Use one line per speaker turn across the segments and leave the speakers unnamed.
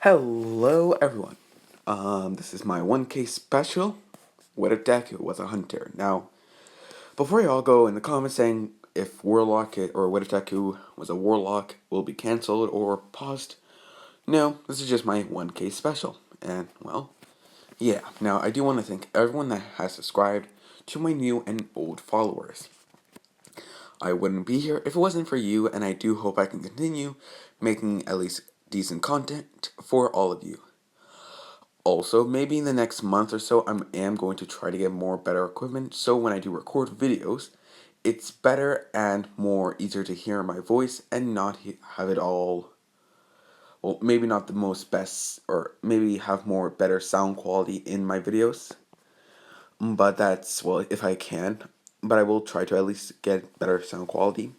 Hello, everyone. This is my 1K special. What if Deku was a hunter? Now, before y'all go in the comments saying if what if Deku was a warlock will be cancelled or paused, no, this is just my 1K special. And, well, yeah. Now, I do want to thank everyone that has subscribed to my new and old followers. I wouldn't be here if it wasn't for you, and I do hope I can continue making at least decent content for all of you. Also, maybe in the next month or so, I am going to try to get more better equipment, so when I do record videos, it's better and more easier to hear my voice and not have it all, well, maybe not the most best, or maybe have more better sound quality in my videos. But that's, well, if I can. But I will try to at least get better sound quality,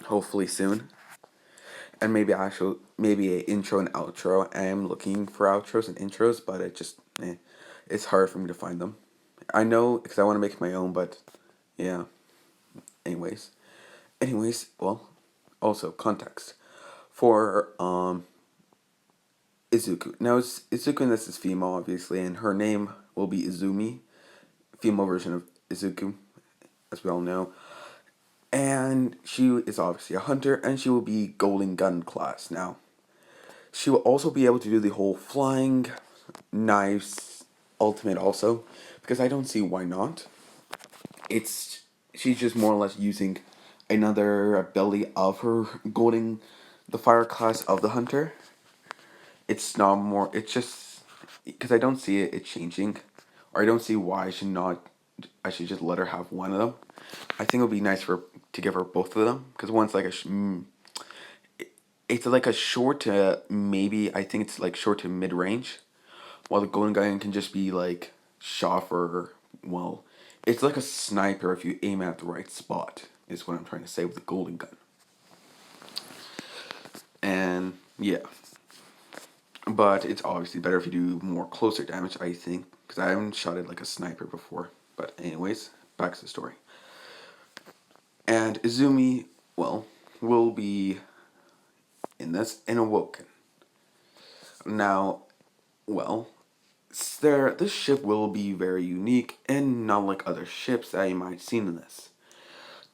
hopefully soon. And maybe a intro and outro. I am looking for outros and intros, but it's hard for me to find them. I know because I want to make my own, but yeah. Anyways, well, also context for Izuku. Now it's Izuku, and this is female, obviously, and her name will be Izumi, female version of Izuku, as we all know. And she is obviously a hunter, and she will be Golden Gun class. Now, she will also be able to do the whole flying knives ultimate also, because I don't see why not. It's she's just more or less using another ability of her golden the fire class of the hunter. It's not more it's just because I don't see it changing, or I don't see why I should just let her have one of them. I think it would be nice to give her both of them, because one's like it's like a short to maybe, I think it's like short to mid range, while the golden gun can just be like shot for, well, it's like a sniper if you aim at the right spot, is what I'm trying to say with the golden gun. And yeah, but it's obviously better if you do more closer damage, I think, because I haven't shot it like a sniper before. But anyways, back to the story. And Izumi, well, will be in this and awoken. Now, well, this ship will be very unique and not like other ships that you might have seen in this.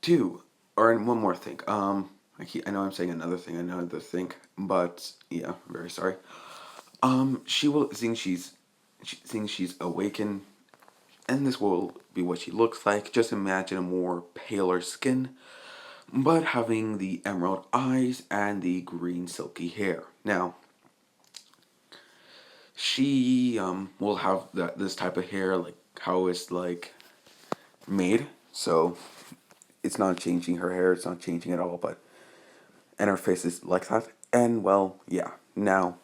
Two, or one more thing. I know I'm saying another thing, but yeah, I'm very sorry. She will seeing she's awakened, and this will be what she looks like. Just imagine a more paler skin, but having the emerald eyes and the green silky hair. Now, she will have this type of hair, like how it's like made. So it's not changing her hair. It's not changing at all. But and her face is like that. And well, yeah. Now,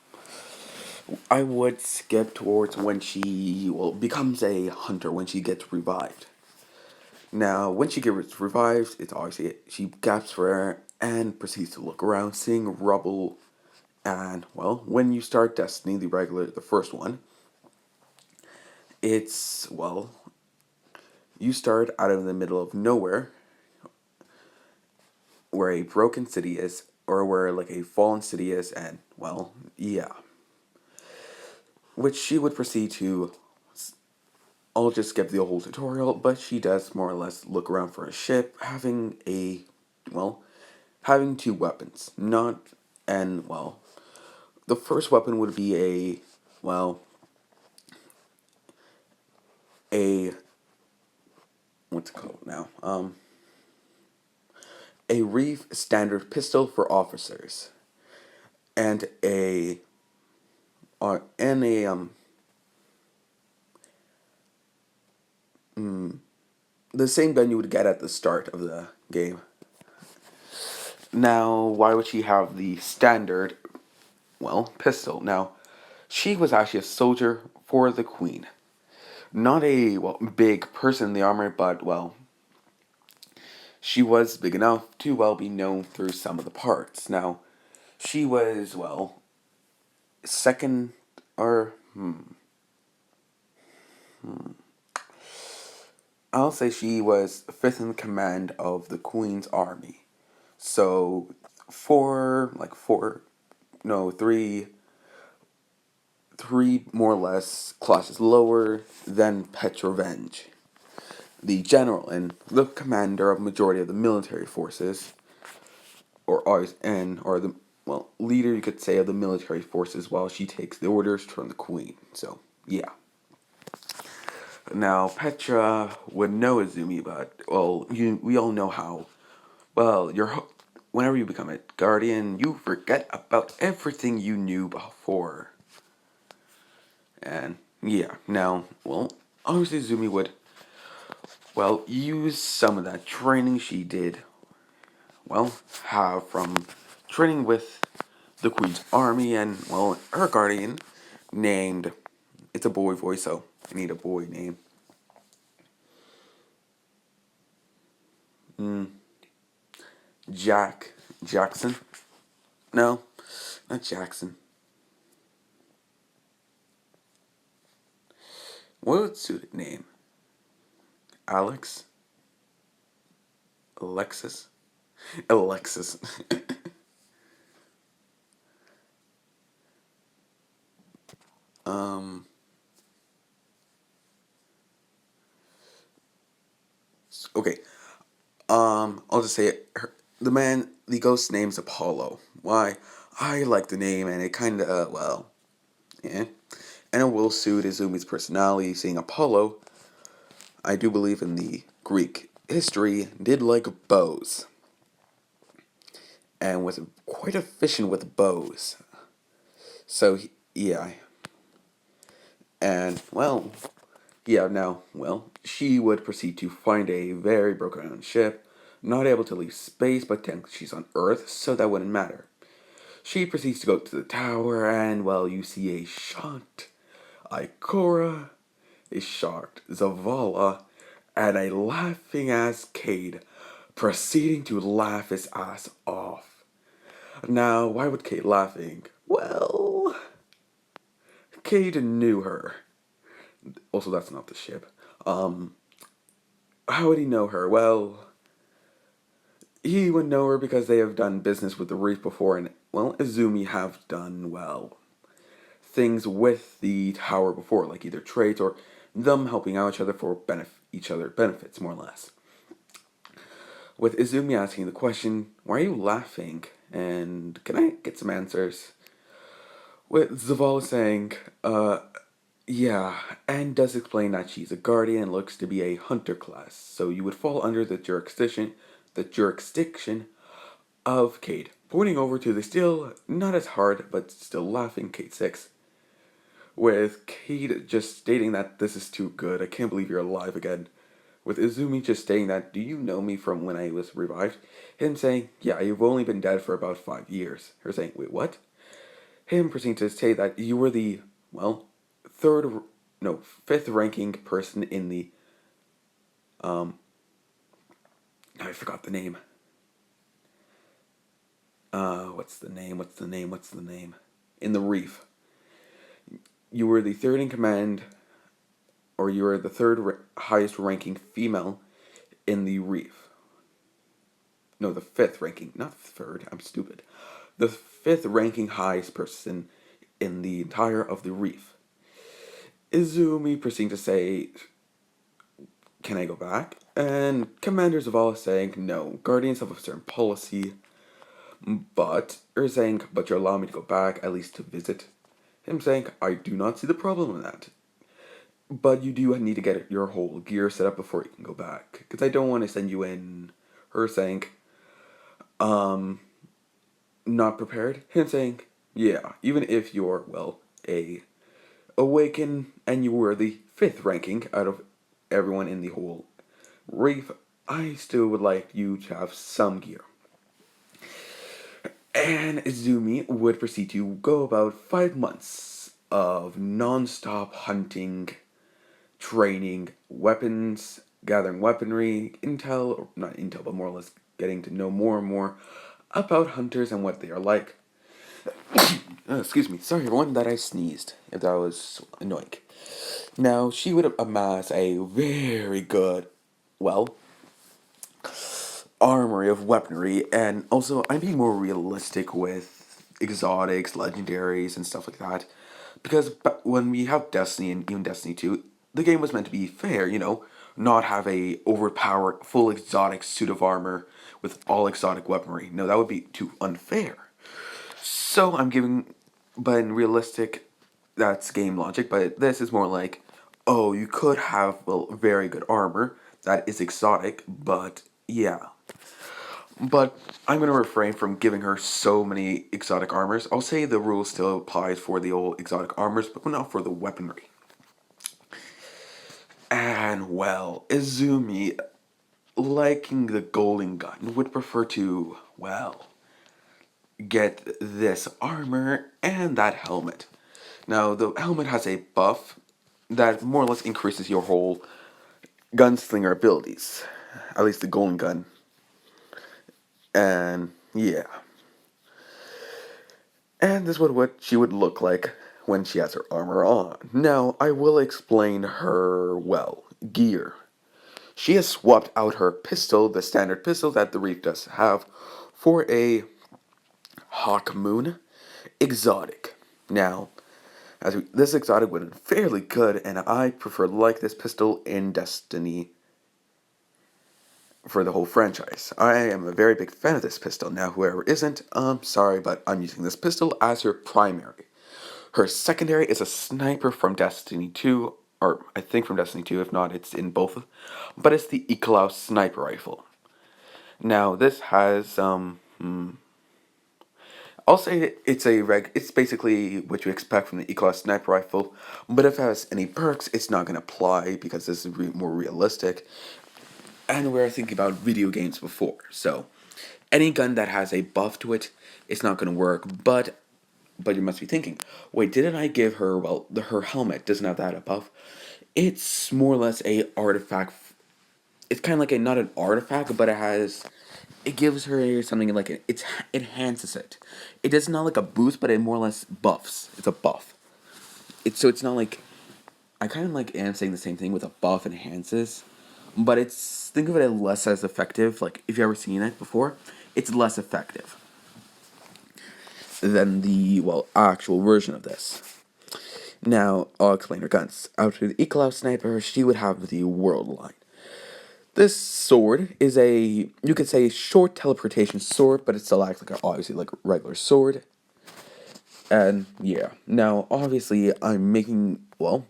I would skip towards when she becomes a hunter, when she gets revived. Now, when she gets revived, it's obviously she gasps for air and proceeds to look around, seeing rubble. And well, when you start Destiny, the first one, it's, well, you start out of the middle of nowhere, where a broken city is, or where like a fallen city is, and well, yeah, which she would proceed to. I'll just skip the whole tutorial, but she does more or less look around for a ship, well, having two weapons. Not, and well, the first weapon would be well, a, what's it called now? A Reef standard pistol for officers, and uh, and a, the same gun you would get at the start of the game. Now, why would she have the standard, well, pistol? Now, she was actually a soldier for the Queen. Not a, well, big person in the army, but, well, she was big enough to, well, be known through some of the parts. Now, she was, well, second, or, I'll say she was fifth in command of the Queen's army. So, four, like four, no, three, three more or less classes lower than Petrovenge, the general and the commander of majority of the military forces, or the leader you could say of the military forces, while she takes the orders from the queen. So yeah. Now Petra would know Izumi, but we all know how. Whenever you become a guardian, you forget about everything you knew before. And yeah, now, obviously Izumi would, use some of that training she did, have from training with the Queen's army and, her guardian named, it's a boy voice, so I need a boy name. Jackson? No, not Jackson. What would suit a name? Alex? Alexis? Alexis. um, okay. I'll just say it. The ghost name's Apollo. Why? I like the name, and it kinda, yeah. And it will suit Izumi's personality, seeing Apollo, I do believe in the Greek history, did like bows. And was quite efficient with bows. So, yeah. And, yeah, now, she would proceed to find a very broken down ship, not able to leave space, but technically she's on Earth, so that wouldn't matter. She proceeds to go to the tower, and, you see a shot Ikora, a shocked Zavala, and a laughing ass Cade proceeding to laugh his ass off. Now, why would Cade laughing? Well, Cade knew her. Also, that's not the ship. How would he know her? Well, he would know her because they have done business with the Reef before, and, Izumi have done, things with the tower before, like either trades or them helping out each other for each other benefits, more or less. With Izumi asking the question, why are you laughing? And can I get some answers? With Zavala saying, yeah, and does explain that she's a guardian and looks to be a hunter class, so you would fall under the jurisdiction of Cade. Pointing over to the still not as hard, but still laughing Cade 6. With Cade just stating that this is too good, I can't believe you're alive again. With Izumi just stating that, do you know me from when I was revived? Him saying, yeah, you've only been dead for about 5 years. Her saying, wait, what? Him proceeding to say that you were the, fifth ranking person in the, I forgot the name. What's the name? In the Reef. You were the third in command, or you were the third highest ranking female in the Reef. No, the fifth ranking, not third, I'm stupid. The fifth ranking highest person in the entire of the Reef. Izumi proceeding to say, can I go back? And Commander Zavala saying, no, Guardians have a certain policy, but you're allowing me to go back, at least to visit. Him saying, I do not see the problem in that. But you do need to get your whole gear set up before you can go back. Because I don't want to send you in. Her saying, not prepared. Him saying, yeah, even if you're, a awaken and you were the fifth ranking out of everyone in the whole Reef, I still would like you to have some gear. And Izumi would proceed to go about 5 months of non-stop hunting, training, weapons, gathering weaponry, intel, or not intel, but more or less getting to know more and more about hunters and what they are like. Excuse me, sorry everyone that I sneezed, if that was annoying. Now, she would amass a very good, armory of weaponry, and also I'm being more realistic with exotics, legendaries, and stuff like that. Because when we have Destiny and even Destiny 2, the game was meant to be fair, not have a overpowered, full exotic suit of armor with all exotic weaponry. No, that would be too unfair. So I'm giving, but in realistic, that's game logic, but this is more like, oh, you could have, well, very good armor that is exotic, but yeah. But I'm gonna refrain from giving her so many exotic armors. I'll say the rule still applies for the old exotic armors, but not for the weaponry. And well, Izumi, liking the golden gun, would prefer to, well, get this armor and that helmet. Now, the helmet has a buff that more or less increases your whole gunslinger abilities. At least the golden gun. And yeah. And this is what she would look like when she has her armor on. Now, I will explain her, well, gear. She has swapped out her pistol, the standard pistol that the Reef does have, for a Hawk Moon exotic. Now, this exotic would be fairly good, and I prefer like this pistol in Destiny for the whole franchise. I am a very big fan of this pistol. Now, whoever isn't, I'm sorry, but I'm using this pistol as her primary. Her secondary is a sniper from Destiny 2, or I think from Destiny 2, if not, it's in both. But it's the Iklaus sniper rifle. Now, this has, I'll say it's basically what you expect from the Iklaus sniper rifle, but if it has any perks, it's not going to apply because this is more realistic. And we're thinking about video games before, so any gun that has a buff to it, it's not going to work, but you must be thinking, wait, didn't I give her, well, her helmet doesn't have that buff? It's more or less a artifact. It's kind of like not an artifact, but it gives her something like it enhances it. It does not like a boost, but it more or less buffs. It's a buff. It's not like, I kind of like am saying the same thing with a buff enhances, but think of it as less as effective. Like if you ever seen it before, it's less effective than the, well, actual version of this. Now, I'll explain her guns. After the Iklaus sniper, she would have the World Line. This sword is you could say, short teleportation sword, but it still acts like obviously like a regular sword. And yeah, now obviously I'm making, well,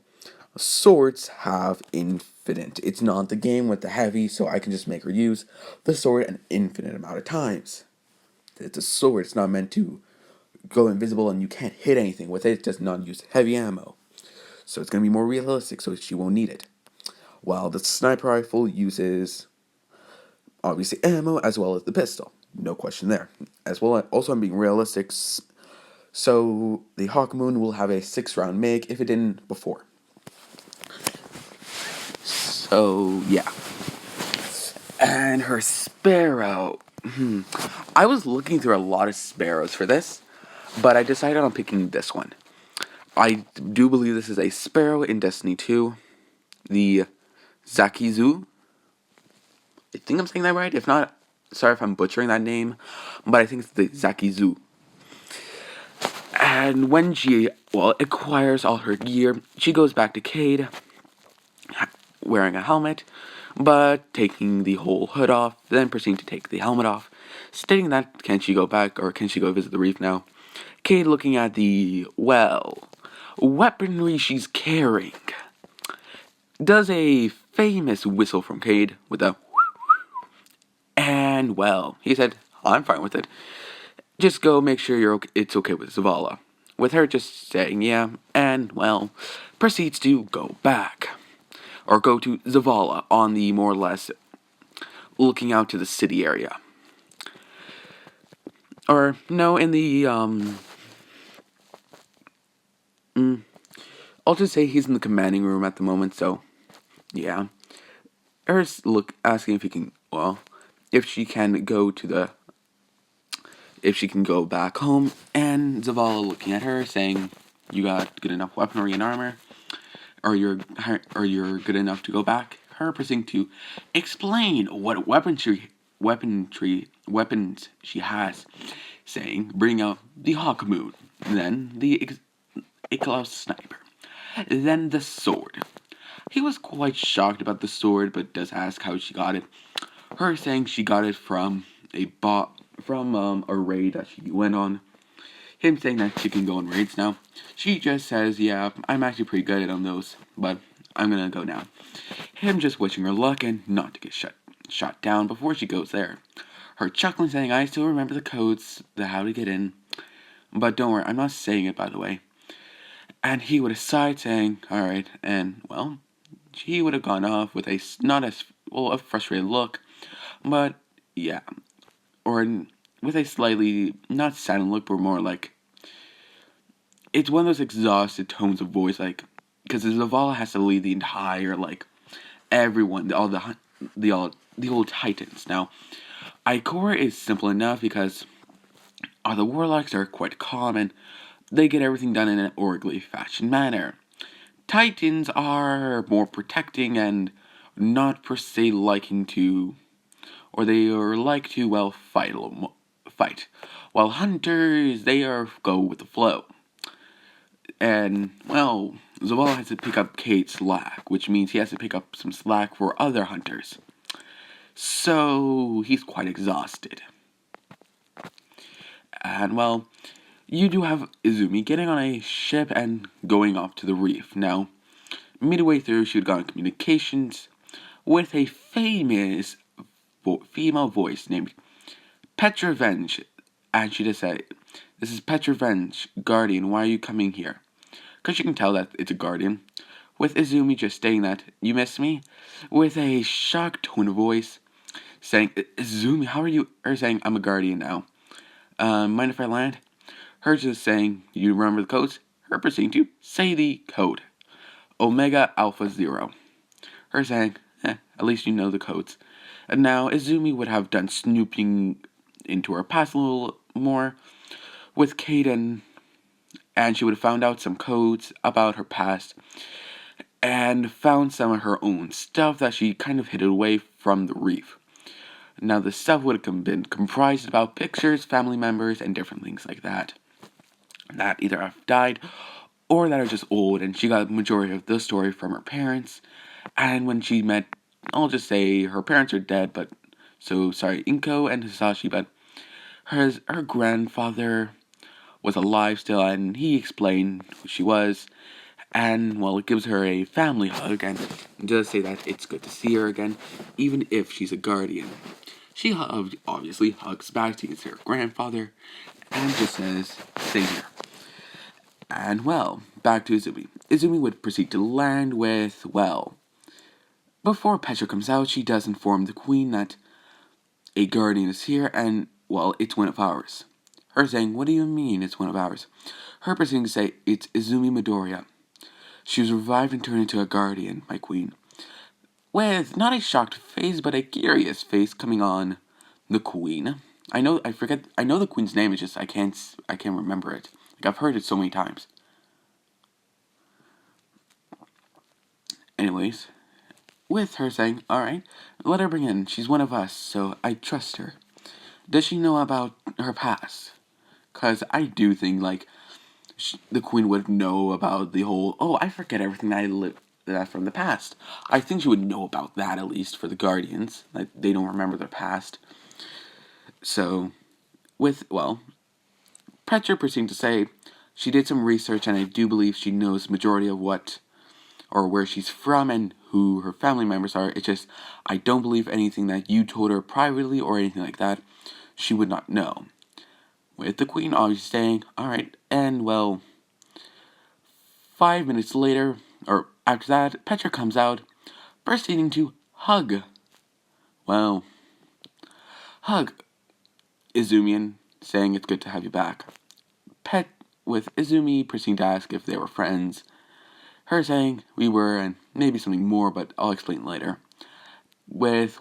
swords have infinite. It's not the game with the heavy, so I can just make her use the sword an infinite amount of times. It's a sword, it's not meant to go invisible and you can't hit anything with it. It does not use heavy ammo. So it's going to be more realistic, so she won't need it. While the sniper rifle uses, obviously, ammo as well as the pistol. No question there. As well, also I'm being realistic, so the Hawk Moon will have a 6-round make if it didn't before. So, yeah. And her Sparrow. I was looking through a lot of Sparrows for this, but I decided on picking this one. I do believe this is a Sparrow in Destiny 2. The Zakizu. I think I'm saying that right. If not, sorry if I'm butchering that name, but I think it's the Zakizu. And when she, well, acquires all her gear, she goes back to Cade, wearing a helmet, but taking the whole hood off, then proceeding to take the helmet off, stating that can she go back, or can she go visit the Reef now? Cade looking at the, well, weaponry she's carrying, does a famous whistle from Cade with a, and well, he said, I'm fine with it. Just go make sure it's okay with Zavala. With her just saying yeah, and well, proceeds to go back. Or go to Zavala on the more or less looking out to the city area. Or, no, in the, I'll just say he's in the commanding room at the moment, so, yeah. Er's asking if he can, well, if she can go back home, and Zavala looking at her, saying, you got good enough weaponry and armor, or you're good enough to go back. Her proceeding to explain what weapons she has, saying, bring out the Hawk Moon, then the a cloud sniper. Then the sword. He was quite shocked about the sword, but does ask how she got it. Her saying she got it from a raid that she went on. Him saying that she can go on raids now. She just says, yeah, I'm actually pretty good at on those, but I'm gonna go now. Him just wishing her luck and not to get shot down before she goes there. Her chuckling saying, I still remember the codes, the how to get in. But don't worry, I'm not saying it, by the way. And he would have sighed saying, alright, and well, he would have gone off with a not as well a frustrated look, but yeah, or with a slightly not saddened look, but more like it's one of those exhausted tones of voice, like because Zavala has to lead the entire like everyone, all the old titans. Now, Ikora is simple enough because all the warlocks are quite calm and they get everything done in an orderly fashion manner. Titans are more protecting and not per se liking to, or they are like to, well, fight. While hunters, they are go with the flow. And, well, Zavala has to pick up Kate's slack, which means he has to pick up some slack for other hunters. So, he's quite exhausted. And, well, you do have Izumi getting on a ship and going off to the reef. Now, midway through, she had gotten communications with a famous female voice named Petrovenge. And she just said, this is Petrovenge, Guardian, why are you coming here? Because you can tell that it's a Guardian. With Izumi just stating that, you miss me? With a shocked tone of voice, saying, Izumi, how are you? Her saying, I'm a Guardian now. Mind if I land? Her just saying, you remember the codes? Her proceeding to say the code. Omega Alpha Zero. Her saying, at least you know the codes. And now, Izumi would have done snooping into her past a little more with Kaden, and she would have found out some codes about her past and found some of her own stuff that she kind of hid away from the reef. Now, the stuff would have been comprised about pictures, family members, and different things like that either have died or that are just old, and she got the majority of the story from her parents. And when she met, I'll just say her parents are dead, but so sorry, Inko and Hisashi, but her grandfather was alive still, and he explained who she was, and well, it gives her a family hug, and does say that it's good to see her again, even if she's a guardian. She obviously hugs back to her grandfather, and just says, same here. And well, back to Izumi. Izumi would proceed to land with, well, before Petra comes out, she does inform the queen that a guardian is here, and, well, it's one of ours. Her saying, what do you mean it's one of ours? Her proceeding to say, it's Izumi Midoriya. She was revived and turned into a guardian, my queen. With not a shocked face, but a curious face coming on the queen. I know the queen's name, it's just I can't remember it. Like, I've heard it so many times. Anyways, with her saying, alright, let her bring in. She's one of us, so I trust her. Does she know about her past? Because I do think, like, the queen would know about the whole, I forget everything that I lived that from the past. I think she would know about that, at least, for the Guardians. Like, they don't remember their past. So, Petra proceeding to say, she did some research, and I do believe she knows majority of what, or where she's from, and who her family members are. It's just, I don't believe anything that you told her privately, or anything like that. She would not know. With the queen obviously saying, alright, and well, 5 minutes later, or after that, Petra comes out, proceeding to hug. Well, hug Izumi, saying it's good to have you back. With Izumi proceeding to ask if they were friends. Her saying we were, and maybe something more, but I'll explain later. With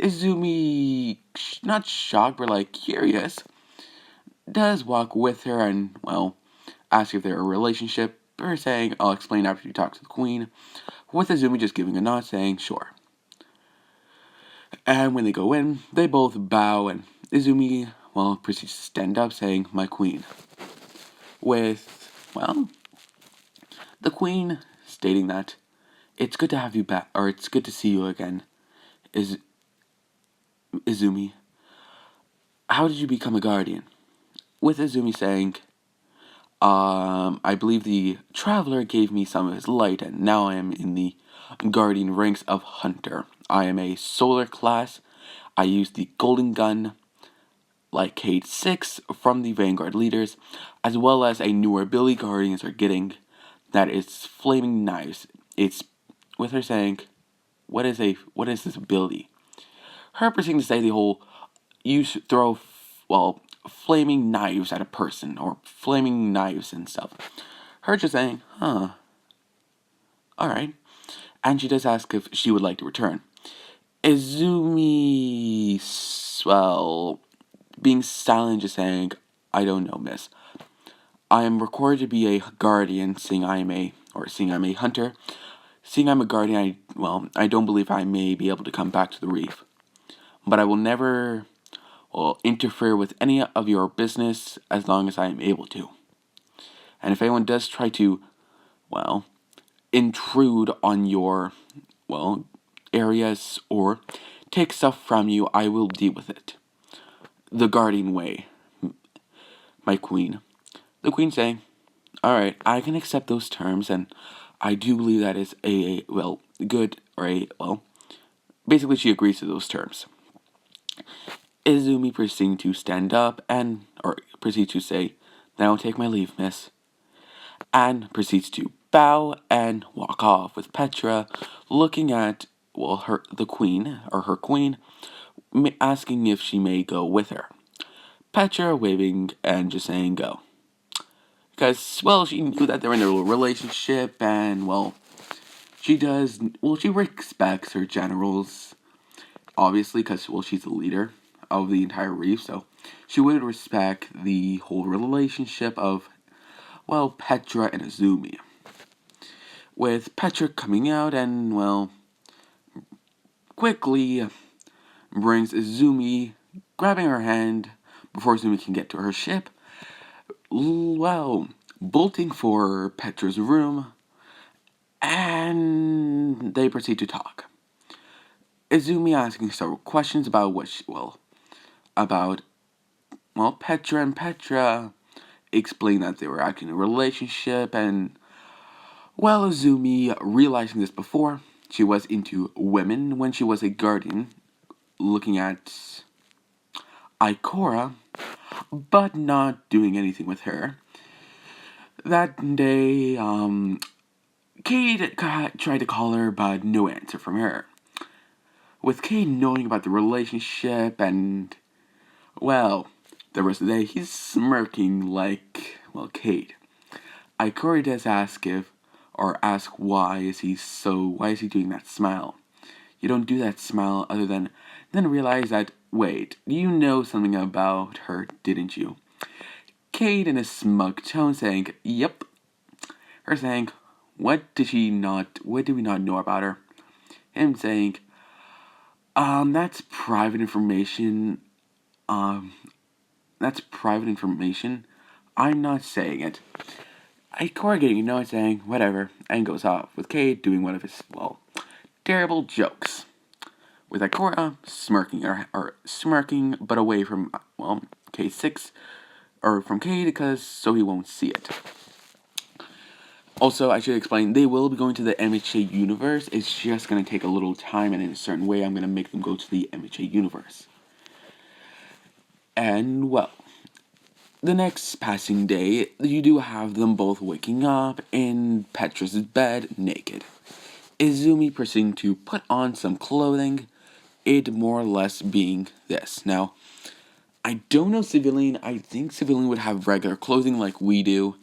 Izumi, not shocked, but like curious, does walk with her and, well, ask if they're a relationship. Her saying, I'll explain after you talk to the queen. With Izumi just giving a nod, saying, sure. And when they go in, they both bow, and Izumi, well, proceeds to stand up, saying, my queen. with, well, the queen stating that it's good to have you back, or it's good to see you again, Izumi. How did you become a guardian? With Izumi saying, I believe the traveler gave me some of his light, and now I am in the guardian ranks of hunter. I am a solar class. I use the golden gun, like Cade 6 from the Vanguard leaders, as well as a newer ability guardians are getting, that is flaming knives. It's with her saying, what is this ability? Her proceeding to say the whole, you should throw, flaming knives at a person, or flaming knives and stuff. Her just saying, alright. And she does ask if she would like to return. Izumi, being silent, just saying, I don't know, miss. I am required to be a guardian, seeing I'm a hunter. Seeing I'm a guardian, I don't believe I may be able to come back to the reef. But I will never, interfere with any of your business as long as I am able to. And if anyone does try to, intrude on your, areas or take stuff from you, I will deal with it. The guardian way, my queen. The queen saying, alright, I can accept those terms, and I do believe that is good, or basically she agrees to those terms. Izumi proceeding to stand up or proceed to say, now take my leave, miss. And proceeds to bow and walk off, with Petra looking at, her queen, asking if she may go with her. Petra waving and just saying go. Because, she knew that they're in a relationship, and, she respects her generals, obviously, because, she's the leader of the entire reef, so she would respect the whole relationship of, Petra and Izumi. With Petra coming out and, quickly brings Izumi, grabbing her hand before Izumi can get to her ship, bolting for Petra's room, and they proceed to talk. Izumi asking several questions about Petra, and Petra explained that they were acting in a relationship, and, Izumi, realizing this before, she was into women when she was a guardian, looking at Ikora, but not doing anything with her. That day, Cade tried to call her, but no answer from her. With Cade knowing about the relationship and, the rest of the day, he's smirking like, Cade. Ikora does ask why is he doing that smile? You don't do that smile other than then realize that, wait, you know something about her, didn't you? Cade in a smug tone saying, yep. Her saying, what did we not know about her? Him saying, that's private information. That's private information. I'm not saying it. Ikora getting saying, whatever, and goes off, with Cade doing one of his, terrible jokes. With Ikora smirking, but away from, K6, or from Cade, because so he won't see it. Also, I should explain, they will be going to the MHA universe. It's just going to take a little time, and in a certain way, I'm going to make them go to the MHA universe. And, the next passing day, you do have them both waking up in Petra's bed, naked. Izumi proceeding to put on some clothing, it more or less being this. Now, I don't know Civilian. I think Civilian would have regular clothing like we do.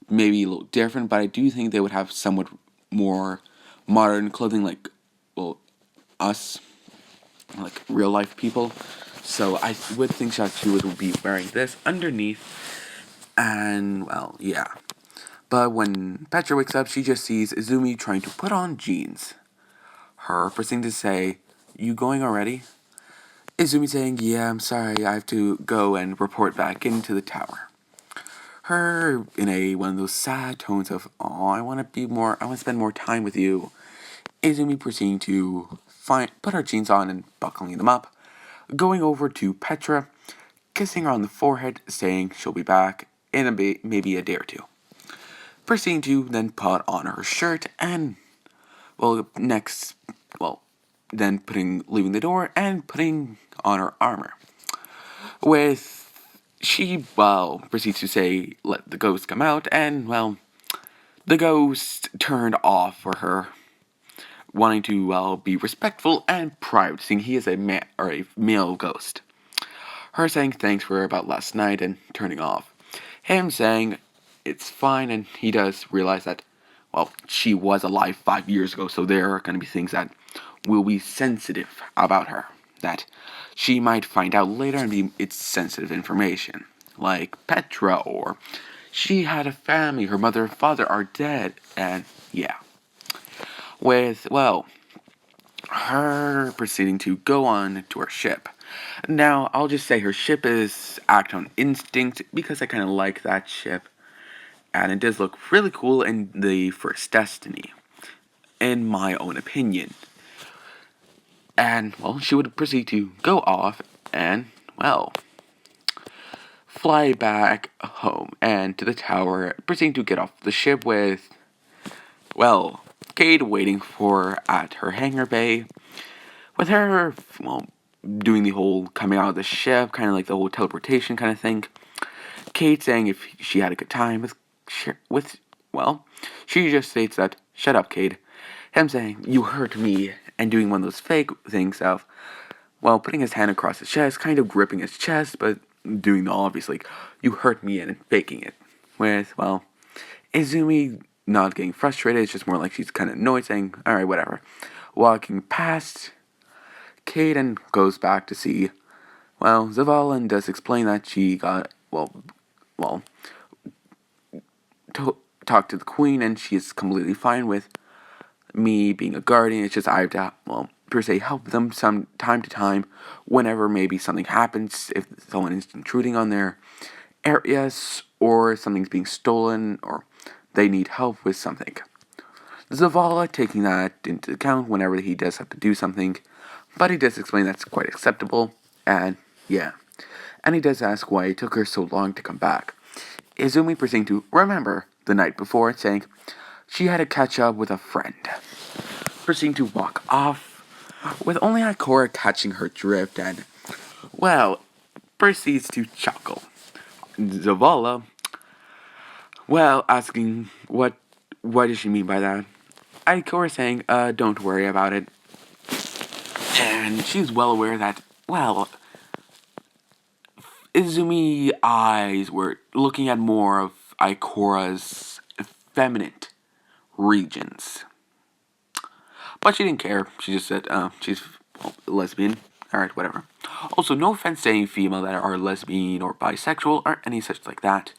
Maybe a little different, but I do think they would have somewhat more modern clothing like, us, like real life people. So I would think she would be wearing this underneath, and, yeah. But when Petra wakes up, she just sees Izumi trying to put on jeans. Her proceeding to say, you going already? Izumi saying, yeah, I'm sorry, I have to go and report back into the tower. her in one of those sad tones of, "Oh, I want to spend more time with you." Izumi proceeding to put her jeans on and buckling them up, going over to Petra, kissing her on the forehead, saying she'll be back in maybe a day or two. Proceeding to then put on her shirt and, then leaving the door and putting on her armor. She proceeds to say, "Let the ghost come out," and, the ghost turned off for her, wanting to, be respectful and private, seeing he is a male ghost. Her saying thanks for about last night and turning off. Him saying it's fine, and he does realize that, she was alive 5 years ago, so there are going to be things that will be sensitive about her, that she might find out later and it's sensitive information, like Petra, or she had a family, her mother and father are dead, and yeah. Her proceeding to go on to her ship. Now, I'll just say her ship is act on instinct, because I kind of like that ship, and it does look really cool in the first Destiny, in my own opinion. And, she would proceed to go off and, fly back home and to the tower, proceeding to get off the ship with, Cade waiting for her at her hangar bay, with her, doing the whole coming out of the ship, kind of like the whole teleportation kind of thing. Cade saying if she had a good time she just states that, "Shut up, Cade." Him saying, "You hurt me," and doing one of those fake things of, putting his hand across his chest, kind of gripping his chest, but doing the obvious, like, "You hurt me," and faking it. With, Izumi not getting frustrated, it's just more like she's kind of annoyed, saying, "Alright, whatever." Walking past Cade and goes back to see, Zavala, and does explain that she got, talk to the queen, and she is completely fine with me being a guardian. It's just I have to, per se, help them some time to time whenever maybe something happens, if someone is intruding on their areas, or something's being stolen, or they need help with something. Zavala taking that into account whenever he does have to do something, but he does explain that's quite acceptable, and yeah. And he does ask why it took her so long to come back. Izumi proceeding to remember the night before, saying she had to catch up with a friend. Proceeding to walk off, with only Ikora catching her drift and, proceeds to chuckle. Zavala, asking what does she mean by that? Ikora saying, "Don't worry about it." And she's well aware that, Izumi's eyes were looking at more of Ikora's effeminate regions. But she didn't care. She just said, she's lesbian. Alright, whatever. Also, no offense to any female that are lesbian or bisexual or any such like that.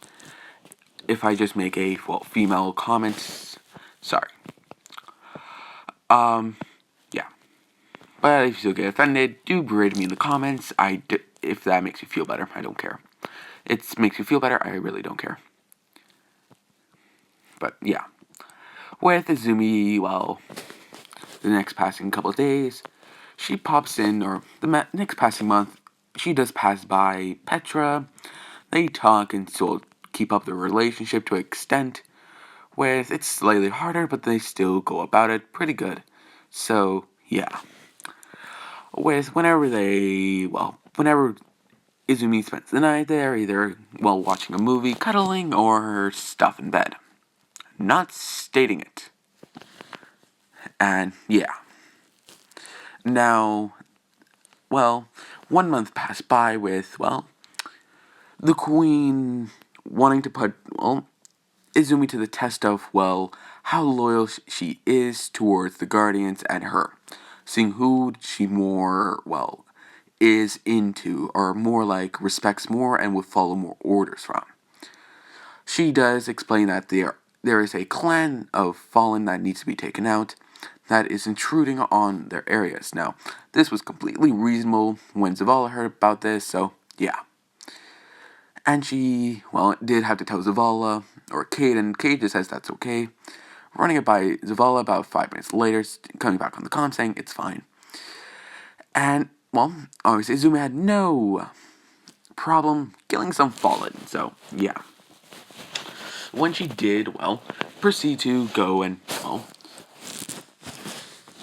If I just make a, female comment, sorry. Yeah. But if you still get offended, do berate me in the comments. If that makes you feel better, I don't care. It makes you feel better, I really don't care. But, yeah. With Izumi, the next passing couple of days, she pops in, or the next passing month, she does pass by Petra. They talk and still keep up their relationship to an extent. It's slightly harder, but they still go about it pretty good. So, yeah. Whenever Izumi spends the night there, either, watching a movie, cuddling, or stuff in bed. Not stating it. And, yeah. Now, 1 month passed by with, the queen wanting to put, Izumi to the test of, how loyal she is towards the Guardians and her. Seeing who she more, is into, or more like respects more and would follow more orders from. She does explain that there is a clan of Fallen that needs to be taken out that is intruding on their areas. Now, this was completely reasonable when Zavala heard about this, so yeah. And she, well, did have to tell Zavala, or Kate, and Kate just says that's okay. Running it by Zavala about 5 minutes later, coming back on the comm saying it's fine. And, well, obviously Izumi had no problem killing some Fallen, so, yeah. When she did, well, proceed to go and, well,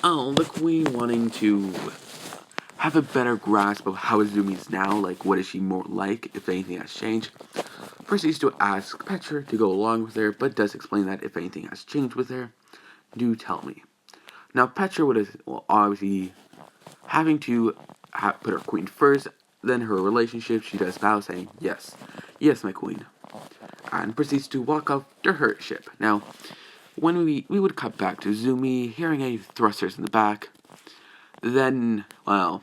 the queen wanting to have a better grasp of how Izumi's now, like what is she more like, if anything has changed, proceeds to ask Petra to go along with her, but does explain that if anything has changed with her, do tell me. Now Petra would have, well, obviously having to put her queen first, then her relationship, she does bow saying, yes, yes my queen, and proceeds to walk off to her ship. Now, when we would cut back to Izumi hearing a thrusters in the back, then, well,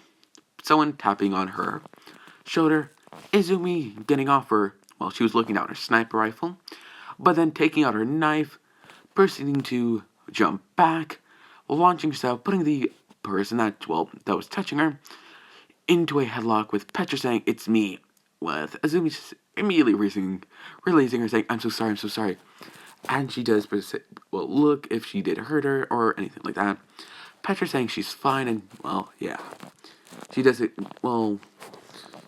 someone tapping on her shoulder, Izumi getting off her, well, she was looking down her sniper rifle, but then taking out her knife, proceeding to jump back, launching herself, putting the person that, well, that was touching her into a headlock with Petra saying, it's me, with Izumi immediately releasing her saying, I'm so sorry. And she does, well, look if she did hurt her or anything like that. Petra saying she's fine, and, well, yeah. She does it, well,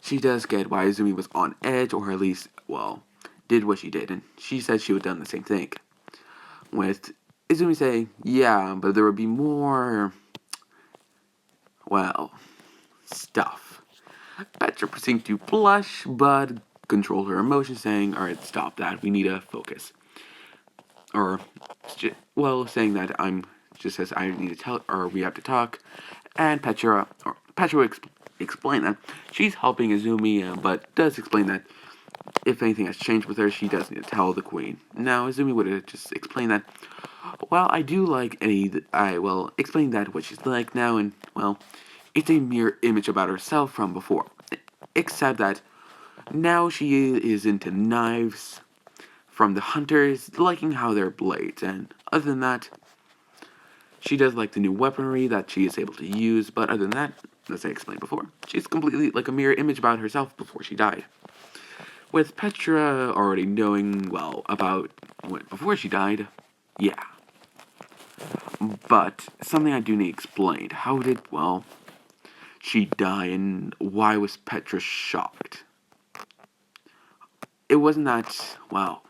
she does get why Izumi was on edge, or at least, well, did what she did, and she said she would have done the same thing. With Izumi saying, yeah, but there would be more, well, stuff. Petra proceeding to blush, but control her emotions, saying, alright, stop that, we need to focus. Or, well, saying that just says I need to tell, or we have to talk, and Petra will explain that she's helping Izumi, but does explain that if anything has changed with her, she does need to tell the queen. Now, Izumi would have just explained that, well, I do like explain that what she's like now, and, well, it's a mirror image about herself from before. Except that now she is into knives from the hunters, liking how they're blades, and other than that, she does like the new weaponry that she is able to use, but other than that, as I explained before, she's completely like a mirror image about herself before she died. With Petra already knowing, well, about before she died, yeah. But something I do need explained. How did, well, she die, and why was Petra shocked? It wasn't that, well,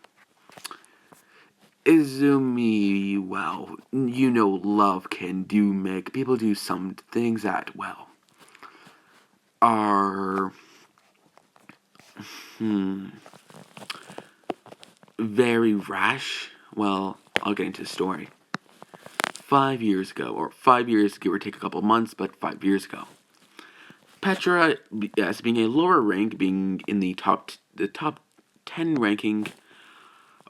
Izumi, well, you know love can make people do some things that, well, are, very rash. Well, I'll get into the story. 5 years ago, or 5 years, give or take a couple months, but 5 years ago, Petra, as being a lower rank, being in the top 10 ranking,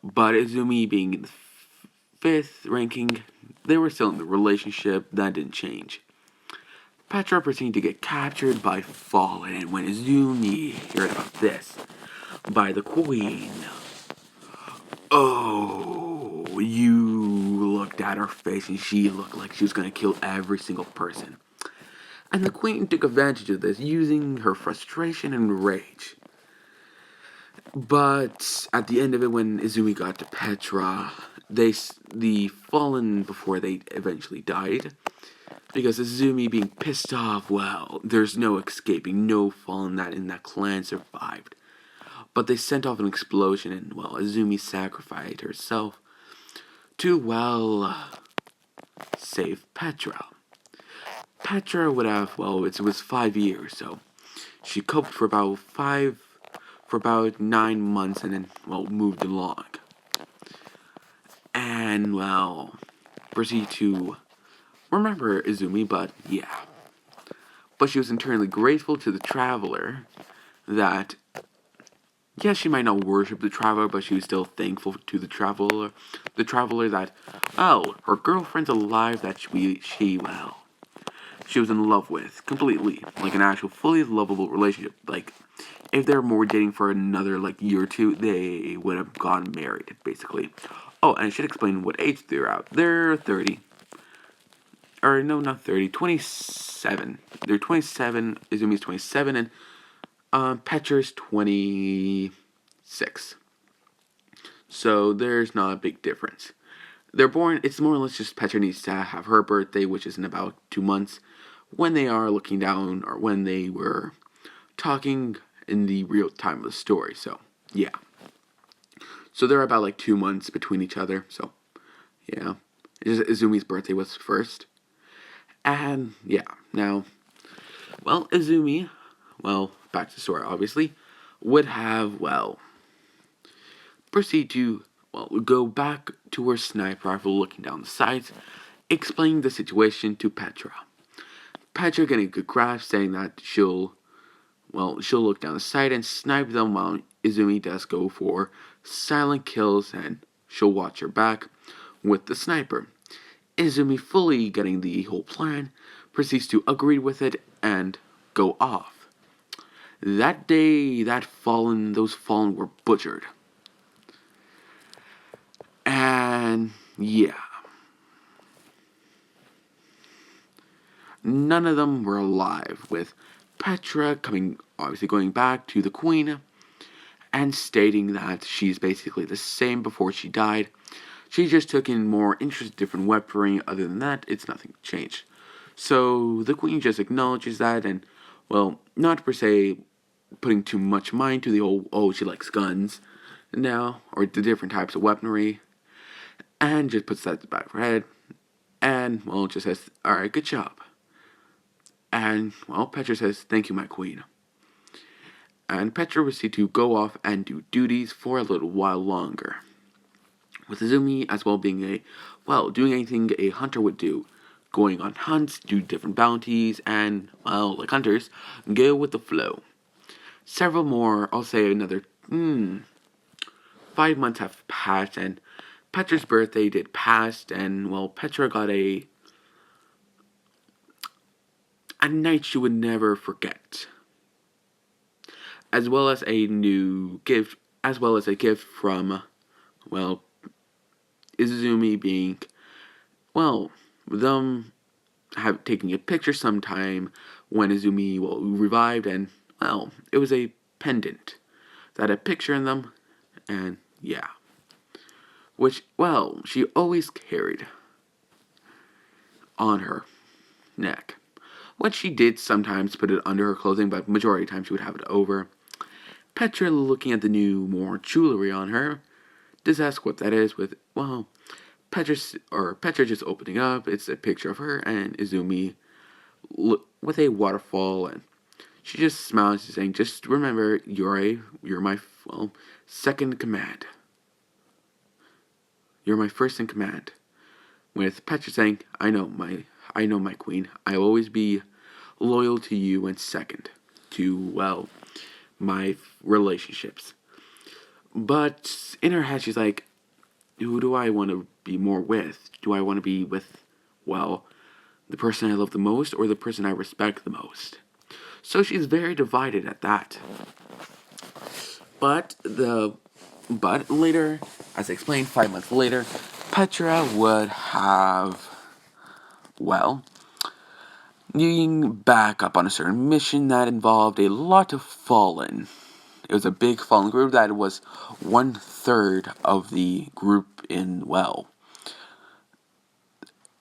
but Izumi being in the 5th ranking, they were still in the relationship. That didn't change. Petra proceeded to get captured by Fallen, and when Izumi heard about this, by the queen, oh, you looked at her face and she looked like she was gonna kill every single person. And the queen took advantage of this, using her frustration and rage. But at the end of it, when Izumi got to Petra, the Fallen, before they eventually died, because Izumi being pissed off, well, there's no escaping, no Fallen that in that clan survived. But they sent off an explosion, and, well, Izumi sacrificed herself to, well, save Petra. Petra would have, well, it was 5 years, so she coped for about 9 months, and then, well, moved along. And, well, proceed to remember Izumi, but yeah. But she was internally grateful to the traveler that, yes, she might not worship the traveler, but she was still thankful to the traveler that, well, her girlfriend's alive, that she was in love with, completely, like an actual fully lovable relationship. Like, if they were more dating for another, like, year or two, they would have gotten married, basically. Oh, and I should explain what age they're out. They're 30. Or, no, not 30, 27. They're 27, Izumi's 27, and Petra's 20, 6. So there's not a big difference. They're born, it's more or less just Petra needs to have her birthday, which is in about 2 months, when they are looking down, or when they were talking in the real time of the story. So, yeah. So they're about like 2 months between each other. So, yeah. Izumi's birthday was first. And, yeah. Now, well, Izumi, well, back to the story, obviously, would have, well, proceed to, well, go back to her sniper rifle looking down the sights, explaining the situation to Petra. Petra getting a good grasp, saying that she'll look down the sight and snipe them while Izumi does go for silent kills, and she'll watch her back with the sniper. Izumi, fully getting the whole plan, proceeds to agree with it and go off. That day, those fallen were butchered. And yeah. None of them were alive, with Petra obviously going back to the Queen and stating that she's basically the same before she died. She just took in more interest, different weaponry. Other than that, it's nothing changed. So the Queen just acknowledges that, and, well, not per se putting too much mind to the whole, oh, she likes guns now, or the different types of weaponry, and just puts that at the back of her head, and, well, just says, alright, good job. And, well, Petra says, thank you, my queen. And Petra proceeds to go off and do duties for a little while longer, with Izumi as well being doing anything a hunter would do. Going on hunts, do different bounties, and, well, like hunters, go with the flow. Several more, I'll say another, 5 months have passed, and Petra's birthday did pass, and, well, Petra got a night she would never forget, as well as a new gift, as well as a gift from, well, Izumi being, well, them taking a picture sometime when Izumi, well, revived, and, well, it was a pendant that had a picture in them, and, yeah, which, well, she always carried on her neck. What she did sometimes put it under her clothing, but majority of the time she would have it over. Petra, looking at the new, more jewelry on her, does ask what that is, with, well, Petra just opening up. It's a picture of her and Izumi with a waterfall, and she just smiles, saying, just remember, you're my, well, second in command. You're my first in command. With Petra saying, I know, my queen. I'll always be loyal to you, and second to, well, my relationships. But in her head, she's like, who do I want to be more with? Do I want to be with, well, the person I love the most, or the person I respect the most? So she's very divided at that. But later, as I explained, 5 months later, Petra would have, well, needing backup on a certain mission that involved a lot of fallen. It was a big fallen group that was 1/3 of the group in, well,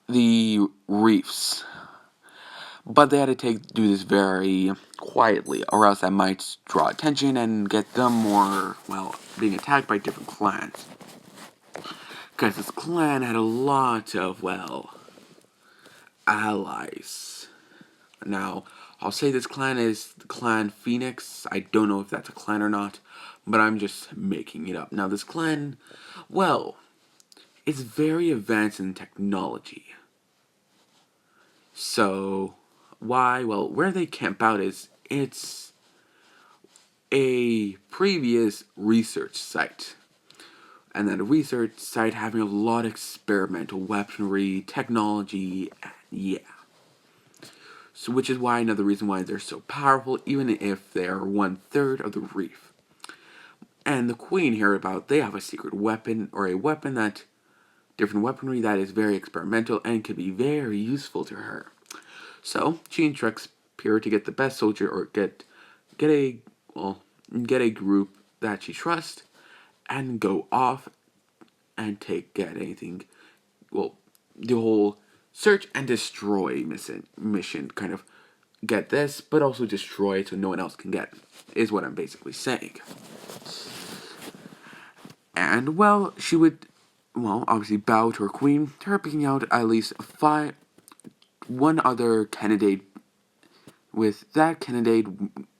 the Reefs. But they had to do this very quietly, or else that might draw attention and get them more, well, being attacked by different clans. Because this clan had a lot of, well, allies. Now, I'll say this clan is the Clan Phoenix. I don't know if that's a clan or not, but I'm just making it up. Now, this clan, well, it's very advanced in technology. So, why? Well, where they camp out is, it's a previous research site. And that research site having a lot of experimental weaponry, technology, and yeah. So, which is why another reason why they're so powerful, even if they are 1/3 of the Reef. And the Queen here they have a secret weapon, or a weapon that, different weaponry that is very experimental and can be very useful to her. So she instructs Pyrrha to get the best soldier, or get a group that she trusts and go off and get anything. Well, the whole search and destroy mission kind of get this, but also destroy it so no one else can get it, is what I'm basically saying. And, well, she would, well, obviously bow to her queen, to her picking out at least one other candidate, with that candidate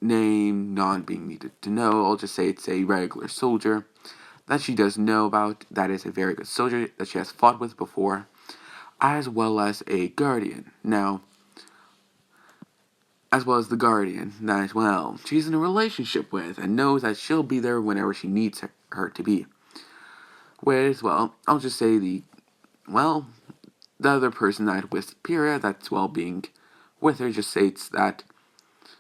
name not being needed to know. I'll just say it's a regular soldier that she does know about, that is a very good soldier that she has fought with before, as well as a guardian. Now, as well as the guardian that, well, she's in a relationship with and knows that she'll be there whenever she needs her to be. Whereas, well, I'll just say the other person that with Pyrrha that's, well, being with her just states that,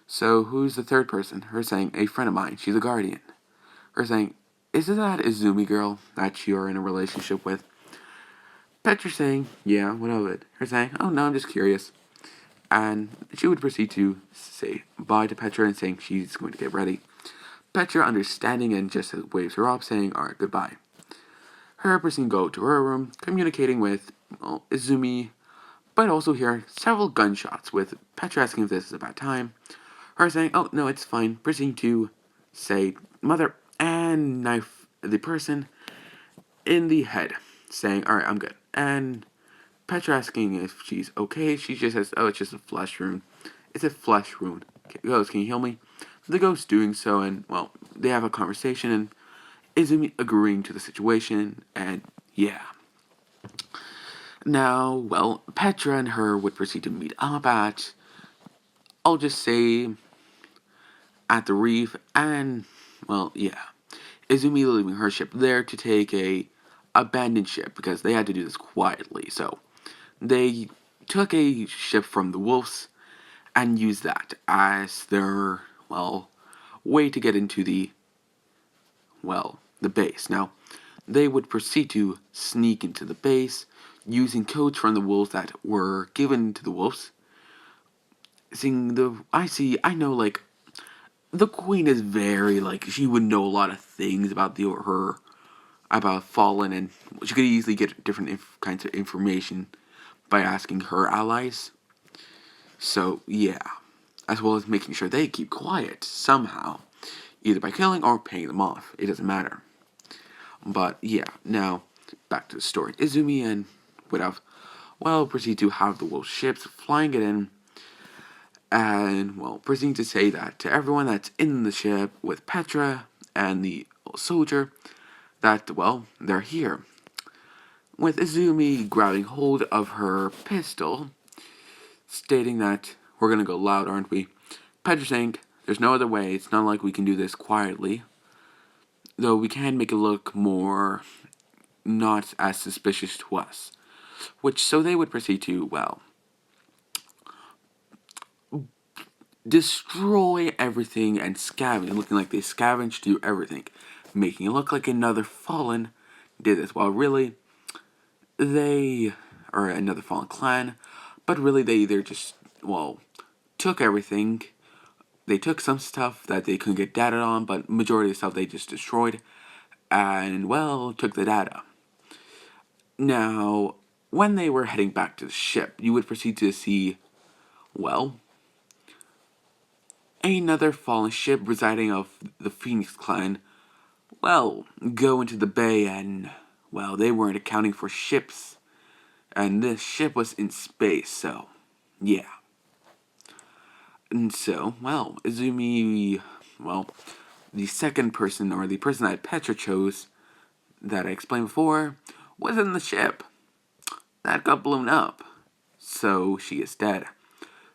so who's the third person? Her saying, a friend of mine, she's a guardian. Her saying, is it that Izumi girl that you're in a relationship with? Petra saying, yeah, what of it? Her saying, oh no, I'm just curious. And she would proceed to say bye to Petra and saying she's going to get ready. Petra, understanding and just waves her off, saying, alright, goodbye. Her proceeding to go to her room, communicating with, well, Izumi, but also hear several gunshots, with Petra asking if this is about time. Her saying, oh no, it's fine. Proceeding to say, mother, and knife the person in the head, saying, alright, I'm good. And Petra asking if she's okay, she just says, oh, it's just a flesh wound. It's a flesh wound. Ghost, can you heal me? The ghost doing so, and, well, they have a conversation, and Izumi agreeing to the situation, and yeah. Now, well, Petra and her would proceed to meet up at, I'll just say, at the Reef, and, well, yeah. Izumi leaving her ship there to take a abandoned ship, because they had to do this quietly, so they took a ship from the wolves and used that as their, well, way to get into the, well, the base. Now, they would proceed to sneak into the base using codes from the wolves that were given to the wolves. I know, like, the queen is very, like, she would know a lot of things about about Fallen, and she could easily get different kinds of information by asking her allies. So, yeah. As well as making sure they keep quiet somehow, either by killing or paying them off. It doesn't matter. But, yeah. Now, back to the story. Izumi and would have, well, proceed to have the wolf ships, flying it in, and, well, proceeding to say that to everyone that's in the ship with Petra and the soldier, that, well, they're here. With Izumi grabbing hold of her pistol, stating that we're gonna go loud, aren't we? Petra saying, there's no other way, it's not like we can do this quietly. Though we can make it look more not as suspicious to us. So they would proceed to, well, destroy everything and scavenge, looking like they scavenged through everything, making it look like another Fallen did this, while really, they are another Fallen clan, but really they either just, well, took everything. They took some stuff that they couldn't get data on, but majority of the stuff they just destroyed, and, well, took the data. Now, when they were heading back to the ship, you would proceed to see, well, another fallen ship residing of the Phoenix clan, well, go into the bay, and, well, they weren't accounting for ships, and this ship was in space, so, yeah. And so, well, Izumi, well, the second person, or the person that Petra chose, that I explained before, was in the ship. That got blown up. So, she is dead.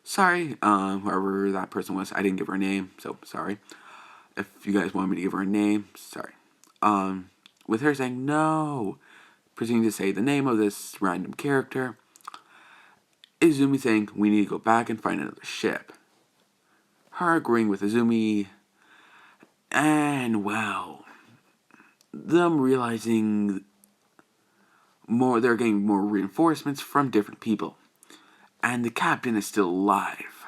Sorry, whoever that person was, I didn't give her a name, so sorry. If you guys want me to give her a name, sorry. With her saying no, proceeding to say the name of this random character, Izumi saying we need to go back and find another ship. Her agreeing with Izumi, and, well, them realizing they're getting more reinforcements from different people. And the captain is still alive.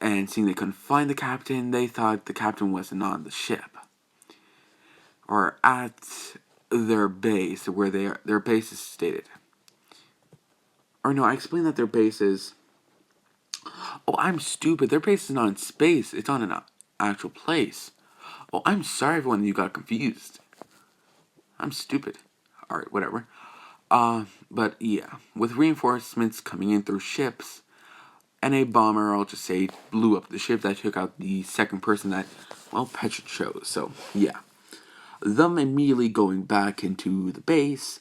and seeing they couldn't find the captain, they thought the captain wasn't on the ship or at their base where their base is stated. Or no, I explained that their base is. Oh, I'm stupid. Their base is not in space. It's on an actual place. Oh, I'm sorry, everyone. You got confused. I'm stupid. All right, whatever. But yeah, with reinforcements coming in through ships, and a bomber, I'll just say, blew up the ship that took out the second person that, well, Petra chose. So yeah, them immediately going back into the base,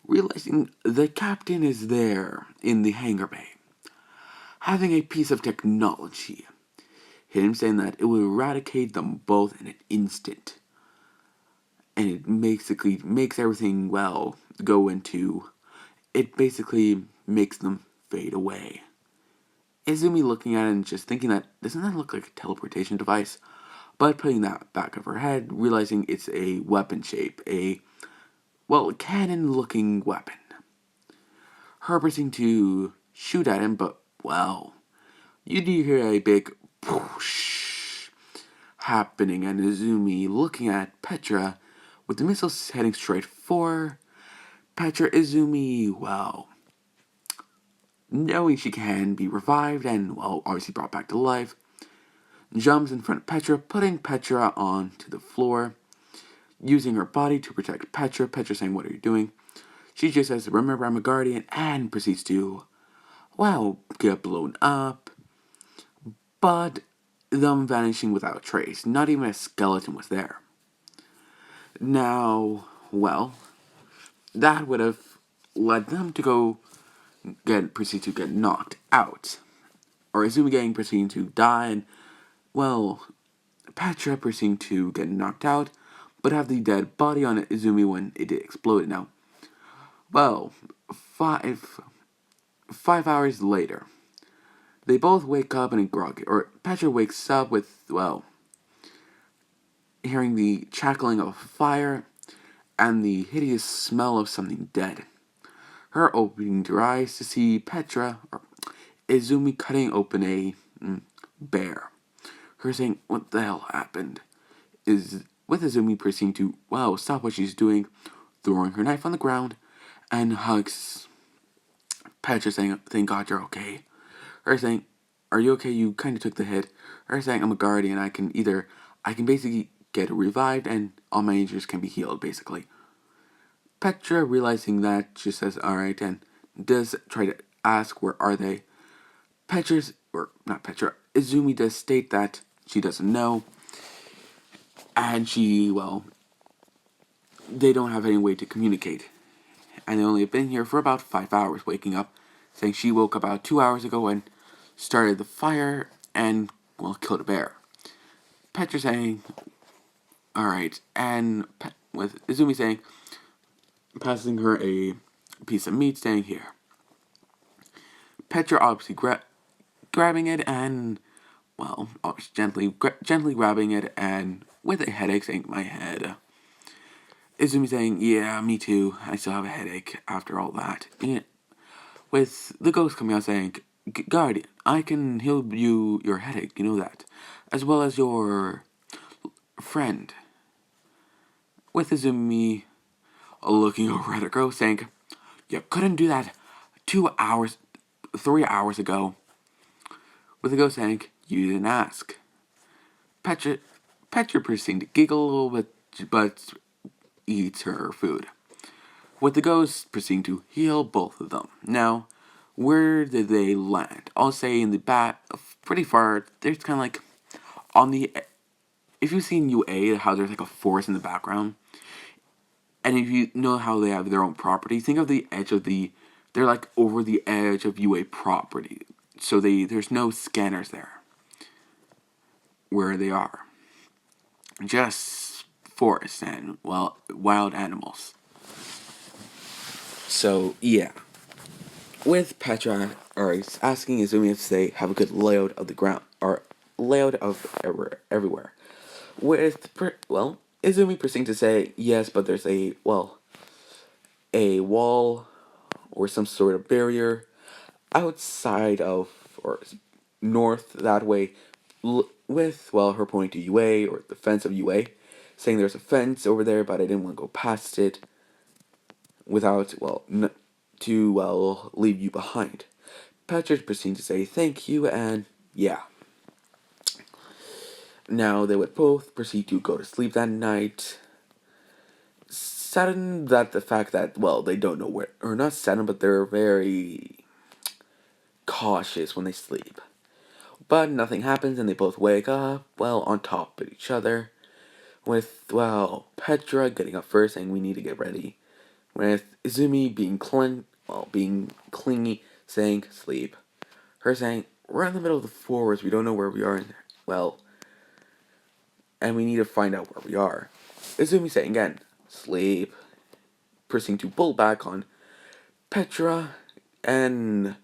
realizing the captain is there in the hangar bay, having a piece of technology. Him saying that it will eradicate them both in an instant. And it basically makes everything, well, go into. It basically makes them fade away. Izumi looking at it and just thinking that, doesn't that look like a teleportation device? But putting that back of her head, realizing it's a weapon shape, a cannon looking weapon. Her proceeding to shoot at him, but, well, you do hear a big whoosh happening, and Izumi looking at Petra with the missiles heading straight for Petra. Izumi, well, knowing she can be revived and, well, obviously brought back to life, jumps in front of Petra, putting Petra onto the floor, using her body to protect Petra. Petra saying, "What are you doing?" She just says, "Remember, I'm a guardian," and proceeds to, well, get blown up. But them vanishing without a trace. Not even a skeleton was there. Now, well, that would have led them to go proceed to get knocked out. Or Izumi getting proceeding to die, and, well, Petra proceeding to get knocked out, but have the dead body on Izumi when it exploded. Now, well, 5 hours later, they both wake up in a groggy, or Petra wakes up with, well, hearing the crackling of fire and the hideous smell of something dead. Her opening her eyes to see Petra, or Izumi, cutting open a bear. Her saying, "What the hell happened?" Is with Izumi proceeding to, well, stop what she's doing, throwing her knife on the ground, and hugs Petra saying, "Thank God you're okay." Her saying, "Are you okay? You kind of took the hit." Her saying, "I'm a guardian. I can basically get revived and all my injuries can be healed, basically." Petra, realizing that, she says, "Alright," and does try to ask, "Where are they?" Izumi does state that she doesn't know, and they don't have any way to communicate. And they only have been here for about 5 hours, waking up, saying she woke up about 2 hours ago and started the fire and, well, killed a bear. Petra saying, "Alright," and with Izumi saying, passing her a piece of meat, saying, "Here." Petra obviously grabbing it and, well, gently grabbing it and with a headache saying, "My head." Izumi saying, "Yeah, me too. I still have a headache after all that." And with the ghost coming out saying, "Guardian, I can heal your headache, you know that, as well as your friend." With Izumi looking over at the ghost saying, "You couldn't do that 3 hours ago." With the ghost saying, "You didn't ask." Petra, Petra proceeding to giggle a little bit, but eats her food. With the ghost proceeding to heal both of them. Now, where did they land? I'll say in the back, pretty far. There's kind of like on the. If you've seen UA, how there's like a forest in the background, and if you know how they have their own property, think of the edge of the. They're like over the edge of UA property, so there's no scanners there. Where they are, just forest and, well, wild animals. So yeah, with Petra, or asking Izumi if they have a good layout of the ground, or layout of everywhere. With, Izumi proceeding to say yes, but there's a wall or some sort of barrier outside of, or north that way, with, well, her pointing to UA, or the fence of UA, saying there's a fence over there, but I didn't want to go past it without, well, to, well, leave you behind. Patrick proceeded to say thank you, and yeah. Now they would both proceed to go to sleep that night. Saddened that the fact that, well, they don't know where, or not saddened, but they're very cautious when they sleep. But nothing happens, and they both wake up, well, on top of each other, with, well, Petra getting up first saying we need to get ready, with Izumi being clingy, saying sleep. Her saying, we're in the middle of the forest, we don't know where we are, well, and we need to find out where we are. Izumi saying again, sleep, proceeding to pull back on Petra, and,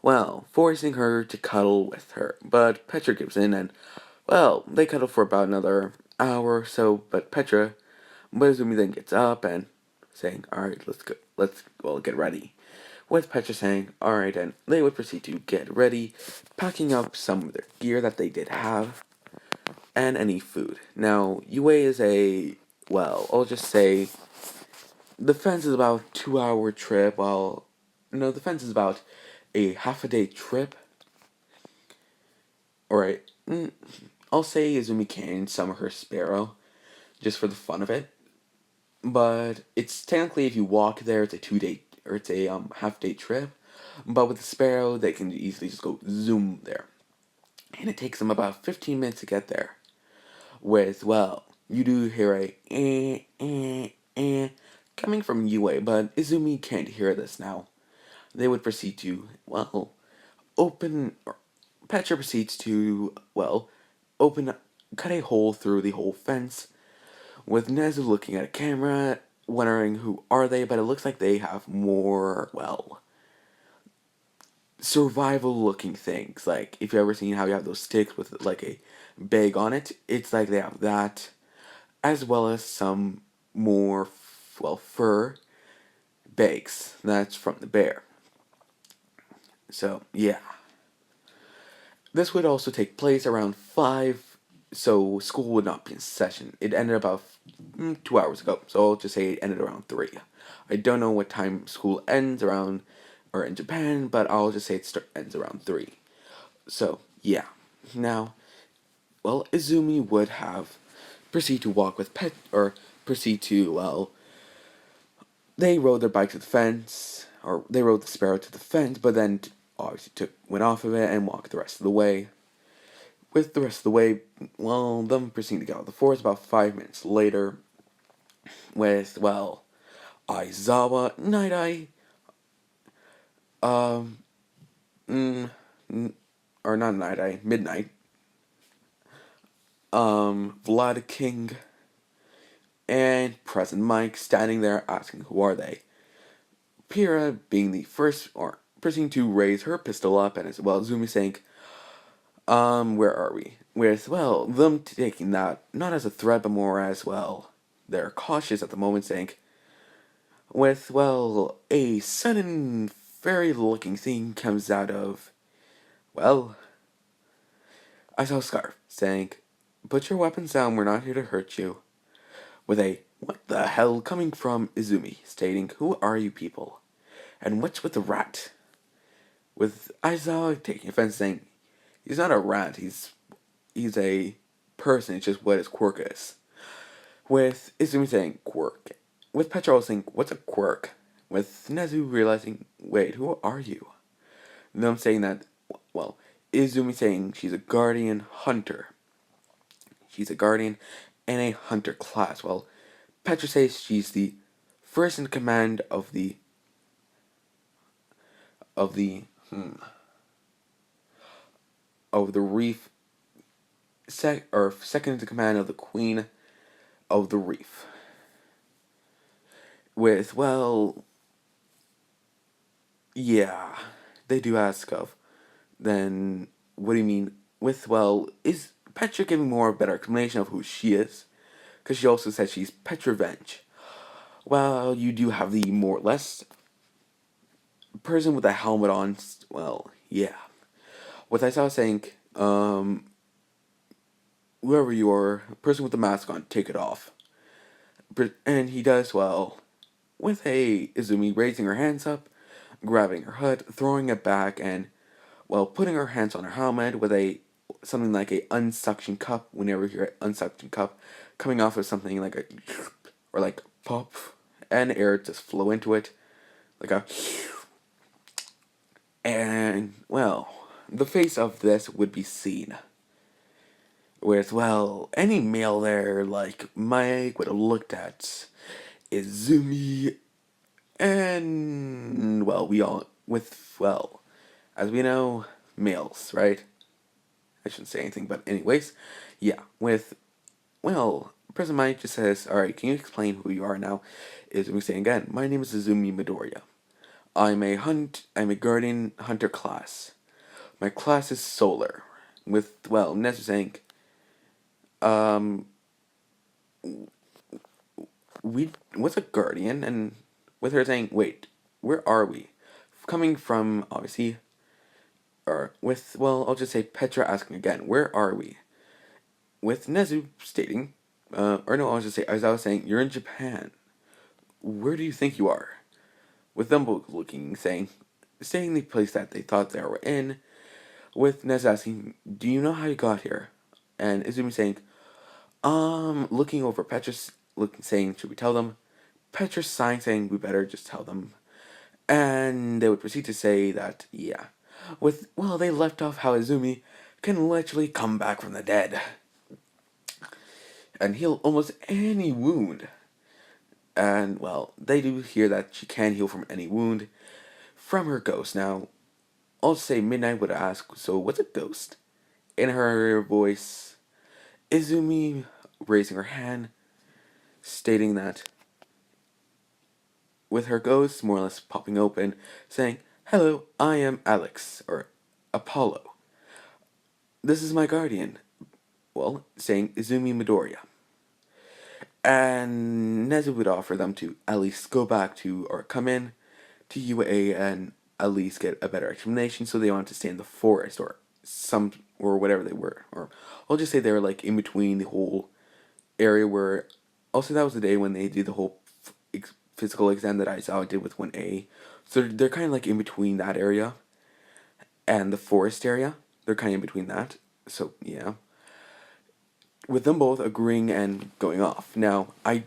well, forcing her to cuddle with her. But Petra gives in, and, well, they cuddle for about another hour or so, but Izumi then gets up and saying, alright, let's get ready. With Petra saying, alright, and they would proceed to get ready, packing up some of their gear that they did have, and any food. Now, UA is I'll just say, the fence is about a 2-hour trip, the fence is about a half a day trip. Alright, I'll say Izumi can summon her sparrow, just for the fun of it. But it's technically, if you walk there, it's a 2-day, or it's a half-day trip. But with the sparrow, they can easily just go zoom there. And it takes them about 15 minutes to get there. With, well, you do hear a coming from UA, but Izumi can't hear this now. They would proceed to, well, Petra proceeds to, well, cut a hole through the whole fence, with Nezu looking at a camera, wondering who are they, but it looks like they have more, well, survival-looking things. Like, if you've ever seen how you have those sticks with, like, a bag on it, it's like they have that, as well as some more, fur bags. That's from the bear. So, yeah. This would also take place around 5, so school would not be in session. It ended about 2 hours ago, so I'll just say it ended around 3. I don't know what time school ends around, or in Japan, but I'll just say it ends around 3. So, yeah. Now, well, Izumi would have proceed to walk with proceed to, well, they rode their bike to the fence, or they rode the sparrow to the fence, but then obviously went off of it and walked the rest of the way. With the rest of the way, well, them proceeding to get out of the forest about 5 minutes later, with, well, Aizawa, Night-Eye, or not Night-Eye, Midnight, Vlad King, and Present Mike standing there asking who are they. Pyrrha being the first, or proceeding to raise her pistol up, and as well Zumi saying, where are we? With, well, them taking that not as a threat, but more as, well, they're cautious at the moment, saying, with, well, a sudden fairy-looking thing comes out of, well, I saw Scarf saying, put your weapons down, we're not here to hurt you. With a, what the hell, coming from Izumi, stating, who are you people? And what's with the rat? With Aizawa taking offense, saying, he's not a rat, he's a person, it's just what his quirk is. With Izumi saying, quirk. With Petra saying, what's a quirk? With Nezu realizing, wait, who are you? Them saying that, well, Izumi saying she's a guardian hunter. She's a guardian and a hunter class. Well, Petra says she's the first in command of the Reef, second in command of the Queen of the Reef. With, well, yeah, they do ask of, then what do you mean? With, well, is Petra giving more of a better explanation of who she is? Because she also says she's Petravenge. Well, you do have the more or less person with a helmet on, well, yeah. with Aizawa saying, whoever you are, person with the mask on, take it off. And he does, well, with a Izumi raising her hands up, grabbing her hood, throwing it back, and, well, putting her hands on her helmet with a something like a unsuction cup. Whenever you hear an unsuction cup, coming off of something like a or like pop, and air just flow into it, like a. And well, the face of this would be seen. Whereas, well, any male there, like Mike, would have looked at Izumi, and, well, we all, with, well, as we know, males, right? I shouldn't say anything, but anyways, yeah, with, well, President Mike just says, alright, can you explain who you are now? Izumi saying again, my name is Izumi Midoriya. I'm a guardian hunter class. My class is solar. With, well, Nezu saying, um, what's a guardian? And with her saying, wait, where are we? Coming from, obviously, or with, well, I'll just say Petra asking again, where are we? With Nezu stating, or no, I'll just say, as I was saying, you're in Japan. Where do you think you are? With them both looking, saying the place that they thought they were in. With Nezu asking, do you know how you got here? And Izumi saying, looking over Petra's, saying, should we tell them? Petra's sighing, saying, we better just tell them. And they would proceed to say that, yeah. With, well, they left off how Izumi can literally come back from the dead and heal almost any wound. And, well, they do hear that she can heal from any wound from her ghost. Now, I'll say Midnight would ask, so what's a ghost? In her voice, Izumi raising her hand, stating that with her ghost more or less popping open, saying, hello, I am Alex, or Apollo. This is my guardian. Well, saying Izumi Midoriya. And Nezu would offer them to at least go back to, or come in to UA and at least get a better explanation, so they wanted to stay in the forest, or or whatever they were. Or I'll just say they were like in between the whole area where, also that was the day when they did the whole physical exam that I did with 1A. So they're kind of like in between that area and the forest area. They're kind of in between that. So, yeah. With them both agreeing and going off. Now, I